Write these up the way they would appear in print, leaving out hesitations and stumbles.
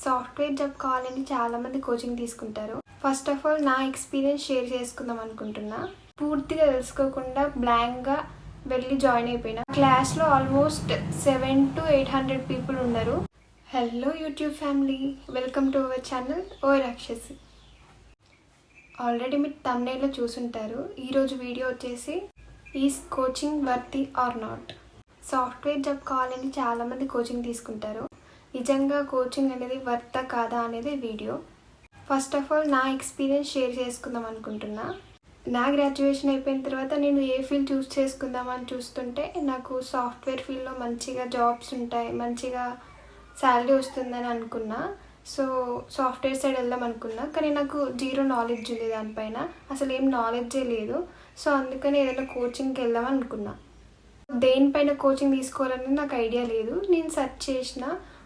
Software job కావాలని చాలామంది coaching తీసుకుంటారు. ఫస్ట్ ఆఫ్ ఆల్ నా ఎక్స్పీరియన్స్ షేర్ చేసుకుందాం అనుకుంటున్నా. పూర్తిగా తెలుసుకోకుండా బ్లాంక్గా వెళ్ళి జాయిన్ అయిపోయినా. క్లాస్లో ఆల్మోస్ట్ 700 to 800 పీపుల్ ఉన్నారు. Hello YouTube family, welcome to our channel ఓ రాక్షసి. ఆల్రెడీ మీరు థంబ్నెయిల్లో చూసుంటారు. ఈరోజు వీడియో వచ్చేసి is coaching worthy or not. Software job కావాలని చాలామంది కోచింగ్ తీసుకుంటారు. నిజంగా కోచింగ్ అనేది వర్తా కాదా అనేది వీడియో. ఫస్ట్ ఆఫ్ ఆల్ నా ఎక్స్పీరియన్స్ షేర్ చేసుకుందాం అనుకుంటున్నా. నా గ్రాడ్యుయేషన్ అయిపోయిన తర్వాత నేను ఏ ఫీల్డ్ చూస్ చేసుకుందామని చూస్తుంటే నాకు సాఫ్ట్వేర్ ఫీల్డ్లో మంచిగా జాబ్స్ ఉంటాయి, మంచిగా శాలరీ వస్తుందని అనుకున్నా. సో సాఫ్ట్వేర్ సైడ్ వెళ్దాం అనుకున్నా. కానీ నాకు జీరో నాలెడ్జ్ ఉంది దానిపైన, అసలు ఏం నాలెడ్జే లేదు. సో అందుకని ఏదైనా కోచింగ్కి వెళ్దాం అనుకున్నా. దేనిపైన కోచింగ్ తీసుకోవాలని నాకు ఐడియా లేదు. నేను సెర్చ్ చేసిన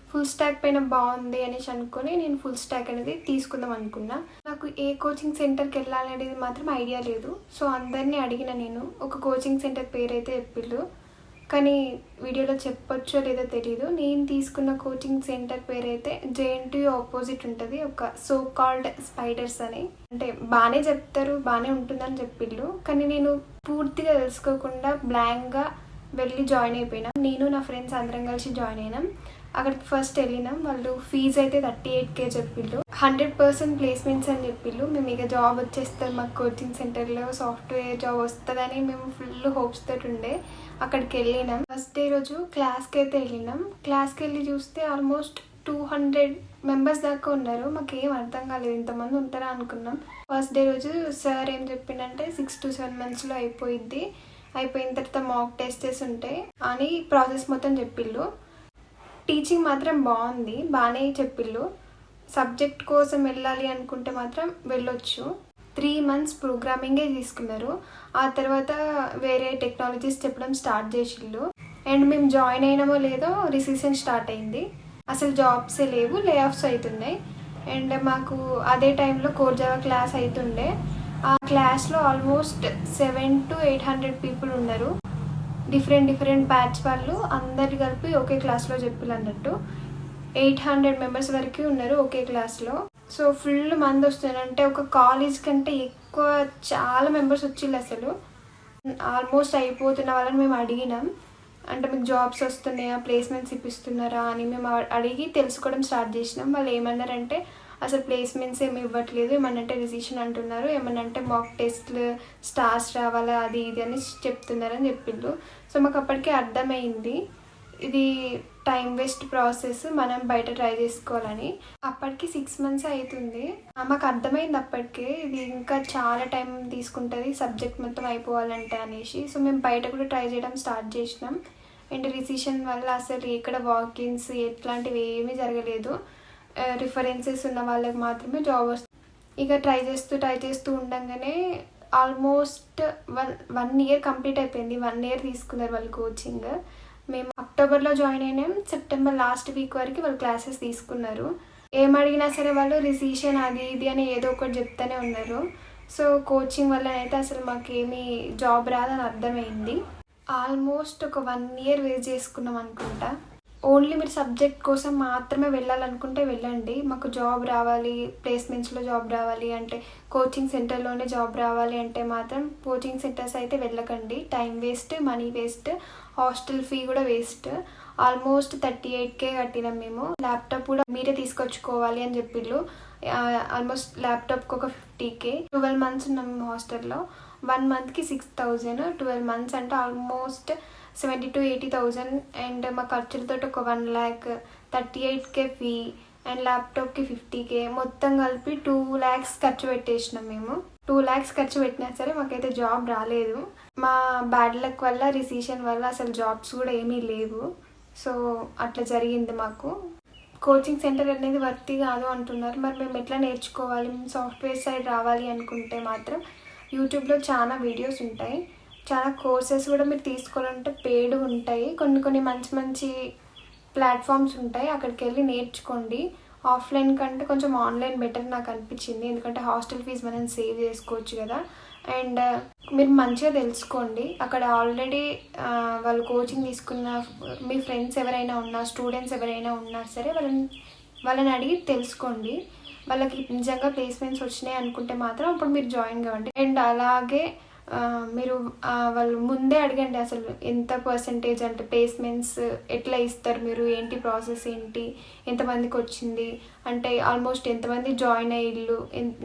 ఫుల్ స్టాక్ పైన బాగుంది అనేసి అనుకుని నేను ఫుల్ స్టాక్ అనేది తీసుకుందాం అనుకున్నా. నాకు ఏ కోచింగ్ సెంటర్కి వెళ్ళాలి అనేది మాత్రం ఐడియా లేదు. సో అందరినీ అడిగిన నేను ఒక కోచింగ్ సెంటర్ పేరు అయితే చెప్పిళ్ళు, కానీ వీడియోలో చెప్పొచ్చో లేదో తెలీదు. నేను తీసుకున్న కోచింగ్ సెంటర్ పేరు అయితే JNTU ఆపోజిట్ ఉంటుంది, ఒక సో కాల్డ్ స్పైడర్స్ అని. అంటే బాగానే చెప్తారు, బాగానే ఉంటుందని చెప్పిళ్ళు, కానీ నేను పూర్తిగా తెలుసుకోకుండా బ్లాంక్గా వెళ్ళి జాయిన్ అయిపోయినా. నేను నా ఫ్రెండ్స్ అందరం కలిసి జాయిన్ అయినాం. అక్కడికి ఫస్ట్ వెళ్ళినాం. వాళ్ళు ఫీజు అయితే 38K చెప్పిళ్ళు, 100% ప్లేస్మెంట్స్ అని చెప్పిళ్ళు. మేము ఇక జాబ్ వచ్చేస్తాం, మాకు కోచింగ్ సెంటర్లో సాఫ్ట్వేర్ జాబ్ వస్తుందని మేము ఫుల్ హోప్స్ తోటి ఉండే అక్కడికి వెళ్ళినాం. ఫస్ట్ డే రోజు క్లాస్కి అయితే వెళ్ళినాం. క్లాస్కి వెళ్ళి చూస్తే ఆల్మోస్ట్ 200 మెంబర్స్ దాకా ఉన్నారు. మాకు ఏం అర్థం కాలేదు, ఇంతమంది ఉంటారా అనుకున్నాం. ఫస్ట్ డే రోజు సార్ ఏం చెప్పిందంటే 6 to 7 monthsలో అయిపోయిద్ది, అయిపోయిన తర్వాత మాక్ టెస్టెస్ ఉంటాయి అని ప్రాసెస్ మొత్తం చెప్పిళ్ళు. టీచింగ్ మాత్రం బాగుంది, బాగానే చెప్పిళ్ళు. సబ్జెక్ట్ కోసం వెళ్ళాలి అనుకుంటే మాత్రం వెళ్ళొచ్చు. 3 months ప్రోగ్రామింగే తీసుకున్నారు. ఆ తర్వాత వేరే టెక్నాలజీస్ చెప్పడం స్టార్ట్ చేసిళ్ళు. అండ్ మేము జాయిన్ అయినామో లేదో రిసెషన్ స్టార్ట్ అయింది. అసలు జాబ్సే లేవు, లే ఆఫ్స్ అవుతున్నాయి. అండ్ మాకు అదే టైంలో కోర్ జావా క్లాస్ అవుతుండే. ఆ క్లాస్లో ఆల్మోస్ట్ 700 to 800 పీపుల్ ఉన్నారు. డిఫరెంట్ బ్యాచ్ వాళ్ళు అందరు కలిపి ఒకే క్లాస్లో చెప్పిళ్ళు అన్నట్టు. 800 మెంబర్స్ వరకు ఉన్నారు ఒకే క్లాస్లో. సో ఫుల్ మంది వస్తున్నారు, అంటే ఒక కాలేజ్ కంటే ఎక్కువ చాలా మెంబర్స్ వచ్చిళ్ళు. అసలు ఆల్మోస్ట్ అయిపోతున్న వాళ్ళని మేము అడిగినాం, అంటే మీకు జాబ్స్ వస్తున్నాయా, ప్లేస్మెంట్స్ ఇప్పిస్తున్నారా అని మేము అడిగి తెలుసుకోవడం స్టార్ట్ చేసినాం. వాళ్ళు ఏమన్నారంటే అసలు ప్లేస్మెంట్స్ ఏమి ఇవ్వట్లేదు, ఏమన్నంటే రిజిషన్ అంటున్నారు, ఏమన్నంటే మాక్ టెస్ట్లు స్టార్స్ రావాలా అది ఇది అని చెప్తున్నారని చెప్పిండు. సో మాకు అప్పటికే అర్థమైంది ఇది టైం వేస్ట్ ప్రాసెస్, మనం బయట ట్రై చేసుకోవాలని. అప్పటికి 6 months అవుతుంది. మాకు అర్థమైంది అప్పటికే ఇది ఇంకా చాలా టైం తీసుకుంటుంది సబ్జెక్ట్ మొత్తం అయిపోవాలంటే అనేసి. సో మేము బయట కూడా ట్రై చేయడం స్టార్ట్ చేసినాం. అండ్ రిజిషన్ వల్ల అసలు ఇక్కడ వాకిన్స్ ఎట్లాంటివి ఏమీ జరగలేదు. రిఫరెన్సెస్ ఉన్న వాళ్ళకి మాత్రమే జాబ్ వస్తుంది. ఇక ట్రై చేస్తూ ఉండగానే ఆల్మోస్ట్ 1 year కంప్లీట్ అయిపోయింది. 1 year తీసుకున్నారు వాళ్ళు కోచింగ్. మేము అక్టోబర్లో జాయిన్ అయినాం, సెప్టెంబర్ లాస్ట్ వీక్ వరకు వాళ్ళు క్లాసెస్ తీసుకున్నారు. ఏం అడిగినా సరే వాళ్ళు రిజిషన్ అది ఇది అని ఏదో ఒకటి చెప్తూనే ఉన్నారు. సో కోచింగ్ వల్ల అయితే అసలు మాకేమీ జాబ్ రాదని అర్థమైంది. ఆల్మోస్ట్ ఒక 1 year వేస్ట్ చేసుకున్నాం అనుకుంటా. ఓన్లీ మీరు సబ్జెక్ట్ కోసం మాత్రమే వెళ్ళాలనుకుంటే వెళ్ళండి. మాకు జాబ్ రావాలి, ప్లేస్మెంట్స్లో జాబ్ రావాలి అంటే, కోచింగ్ సెంటర్లోనే జాబ్ రావాలి అంటే మాత్రం కోచింగ్ సెంటర్స్ అయితే వెళ్ళకండి. Time waste, money waste, hostel fee కూడా వేస్ట్. ఆల్మోస్ట్ 38K కట్టినాం మేము. ల్యాప్టాప్ కూడా మీరే తీసుకొచ్చుకోవాలి అని చెప్పిళ్ళు. ఆల్మోస్ట్ ల్యాప్టాప్కి ఒక 50K. 12 months ఉన్నాం మేము హాస్టల్లో. 1 monthకి 6,000, 12 months అంటే ఆల్మోస్ట్ 70,000 to 80,000. అండ్ మా ఖర్చులతో ఒక 1 lakh, 38K fee and ల్యాప్టాప్కి 50K, మొత్తం కలిపి 2 lakhs ఖర్చు పెట్టేసినాం మేము. 2 lakhs ఖర్చు పెట్టినా సరే మాకైతే జాబ్ రాలేదు. మా బ్యాడ్ లక్ వల్ల, రిసిషన్ వల్ల అసలు జాబ్స్ కూడా ఏమీ లేవు. సో అట్లా జరిగింది మాకు. కోచింగ్ సెంటర్ అనేది వర్తీ కాదు అంటున్నారు. మరి మేము ఎట్లా నేర్చుకోవాలి? మేము సాఫ్ట్వేర్ సైడ్ రావాలి అనుకుంటే మాత్రం యూట్యూబ్లో చాలా వీడియోస్ ఉంటాయి, చాలా కోర్సెస్ కూడా మీరు తీసుకోవాలంటే పెయిడ్ ఉంటాయి. కొన్ని మంచి ప్లాట్ఫామ్స్ ఉంటాయి, అక్కడికి వెళ్ళి నేర్చుకోండి. ఆఫ్లైన్ కంటే కొంచెం ఆన్లైన్ బెటర్ నాకు అనిపించింది, ఎందుకంటే హాస్టల్ ఫీజు మనం సేవ్ చేసుకోవచ్చు కదా. అండ్ మీరు మంచిగా తెలుసుకోండి. అక్కడ ఆల్రెడీ వాళ్ళు కోచింగ్ తీసుకున్న మీ ఫ్రెండ్స్ ఎవరైనా ఉన్నా, స్టూడెంట్స్ ఎవరైనా ఉన్నా సరే వాళ్ళని అడిగి తెలుసుకోండి. వాళ్ళకి నిజంగా ప్లేస్మెంట్స్ వచ్చినాయి అనుకుంటే మాత్రం అప్పుడు మీరు జాయిన్ కావండి. అండ్ అలాగే మీరు వాళ్ళు ముందే అడగండి అసలు ఎంత పర్సంటేజ్ అంటే ప్లేస్మెంట్స్ ఎట్లా ఇస్తారు, మీరు ఏంటి ప్రాసెస్ ఏంటి, ఎంతమందికి వచ్చింది అంటే ఆల్మోస్ట్ ఎంతమంది జాయిన్ అయ్యిళ్ళు,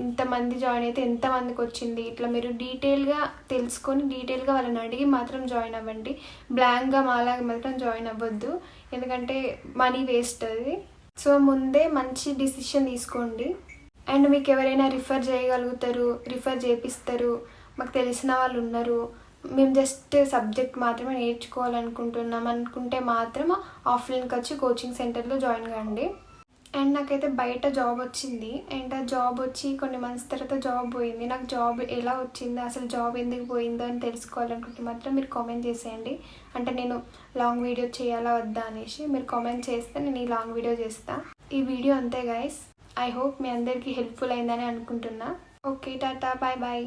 ఎంతమంది జాయిన్ అయితే ఎంతమందికి వచ్చింది, ఇట్లా మీరు డీటెయిల్గా తెలుసుకొని డీటెయిల్గా వాళ్ళని అడిగి మాత్రం జాయిన్ అవ్వండి. బ్లాంక్గా మాలాగా మాత్రం జాయిన్ అవ్వద్దు, ఎందుకంటే మనీ వేస్ట్ అది. సో ముందే మంచి డిసిషన్ తీసుకోండి. అండ్ మీకు ఎవరైనా రిఫర్ చేయగలుగుతారు, రిఫర్ చేపిస్తారు, మాకు తెలిసిన వాళ్ళు ఉన్నారు, మేము జస్ట్ సబ్జెక్ట్ మాత్రమే నేర్చుకోవాలనుకుంటున్నాం అనుకుంటే మాత్రం ఆఫ్లైన్కి వచ్చి కోచింగ్ సెంటర్లో జాయిన్ కాండి. అండ్ నాకైతే బయట జాబ్ వచ్చింది, అండ్ ఆ జాబ్ వచ్చి కొన్ని మంత్స్ తర్వాత జాబ్ పోయింది. నాకు జాబ్ ఎలా వచ్చిందో, అసలు జాబ్ ఎందుకు పోయిందో అని తెలుసుకోవాలనుకుంటే మాత్రం మీరు కామెంట్ చేసేయండి. అంటే నేను లాంగ్ వీడియో చేయాలా వద్దా అనేసి మీరు కామెంట్ చేస్తే నేను ఈ లాంగ్ వీడియో చేస్తాను. ఈ వీడియో అంతే గైస్. ఐ హోప్ మీ అందరికీ హెల్ప్ఫుల్ అయిందని అనుకుంటున్నా. ఓకే, టాటా, బాయ్ బాయ్.